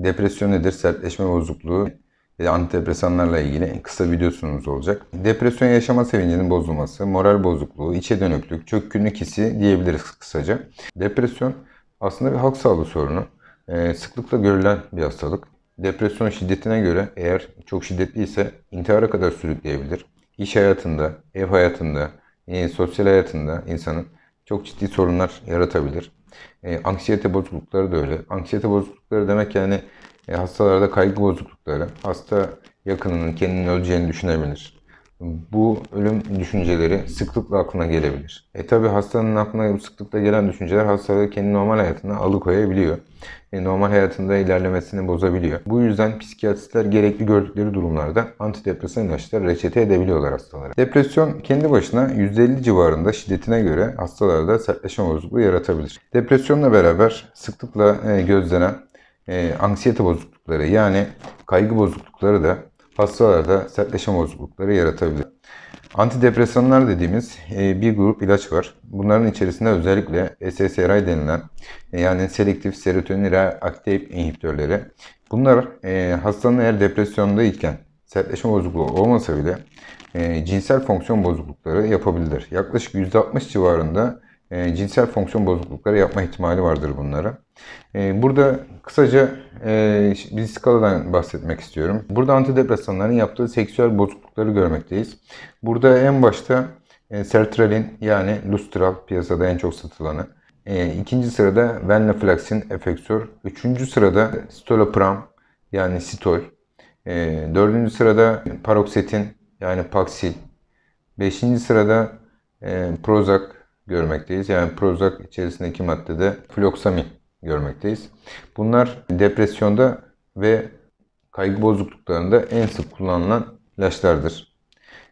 Depresyon nedir? Sertleşme bozukluğu ve antidepresanlarla ilgili kısa videosunuz olacak. Depresyon yaşama sevincinin bozulması, moral bozukluğu, içe dönüklük, çökkünlük hissi diyebiliriz kısaca. Depresyon aslında bir halk sağlığı sorunu. Sıklıkla görülen bir hastalık. Depresyon şiddetine göre eğer çok şiddetliyse intihara kadar sürükleyebilir. İş hayatında, ev hayatında, sosyal hayatında insanın çok ciddi sorunlar yaratabilir. Anksiyete bozuklukları da öyle. Anksiyete bozuklukları demek yani hastalarda kaygı bozuklukları. Hasta yakınının kendini öleceğini düşünebilir. Bu ölüm düşünceleri sıklıkla aklına gelebilir. Tabi hastanın aklına bu sıklıkla gelen düşünceler hastalığı kendi normal hayatına alıkoyabiliyor. Normal hayatında ilerlemesini bozabiliyor. Bu yüzden psikiyatristler gerekli gördükleri durumlarda antidepresan ilaçlar reçete edebiliyorlar hastalara. Depresyon kendi başına %50 civarında şiddetine göre hastalarda sertleşme bozukluğu yaratabilir. Depresyonla beraber sıklıkla gözlenen anksiyete bozuklukları yani kaygı bozuklukları da hastalarda sertleşme bozuklukları yaratabilir. Antidepresanlar dediğimiz bir grup ilaç var. Bunların içerisinde özellikle SSRI denilen yani selektif serotonin reaktif inhibitörleri. Bunlar hastanın eğer depresyondayken sertleşme bozukluğu olmasa bile cinsel fonksiyon bozuklukları yapabilir. Yaklaşık %60 civarında cinsel fonksiyon bozuklukları yapma ihtimali vardır bunlara. Burada kısaca bir skaladan bahsetmek istiyorum. Burada antidepresanların yaptığı seksüel bozuklukları görmekteyiz. Burada en başta sertralin yani Lustral piyasada en çok satılanı. İkinci sırada venlafaxine efektör. Üçüncü sırada citalopram yani Sitol. Dördüncü sırada paroxetin yani Paxil. Beşinci sırada Prozac görmekteyiz. Yani Prozac içerisindeki maddede fluoxamin görmekteyiz. Bunlar depresyonda ve kaygı bozukluklarında en sık kullanılan ilaçlardır.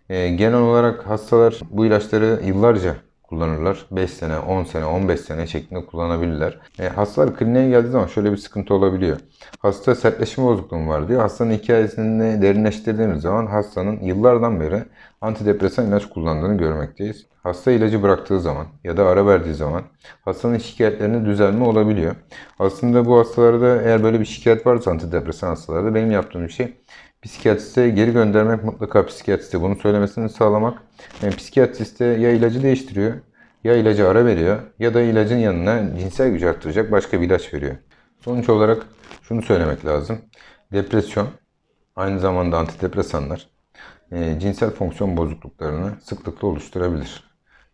Genel olarak hastalar bu ilaçları yıllarca kullanırlar. 5 sene, 10 sene, 15 sene şeklinde kullanabilirler. Hastalar kliniğe geldiği zaman şöyle bir sıkıntı olabiliyor. Hasta sertleşme bozukluğu var diyor. Hastanın hikayesini derinleştirdiğimiz zaman hastanın yıllardan beri antidepresan ilaç kullandığını görmekteyiz. Hasta ilacı bıraktığı zaman ya da ara verdiği zaman hastanın şikayetlerinde düzelme olabiliyor. Aslında bu hastalarda eğer böyle bir şikayet varsa antidepresan hastalarda benim yaptığım şey psikiyatriste geri göndermek, mutlaka psikiyatriste bunu söylemesini sağlamak. Psikiyatriste ya ilacı değiştiriyor, ya ilacı ara veriyor ya da ilacın yanına cinsel gücü arttıracak başka bir ilaç veriyor. Sonuç olarak şunu söylemek lazım. Depresyon, aynı zamanda antidepresanlar cinsel fonksiyon bozukluklarını sıklıkla oluşturabilir.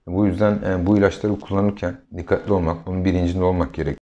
Bu yüzden bu ilaçları kullanırken dikkatli olmak, bunun bilincinde olmak gerekiyor.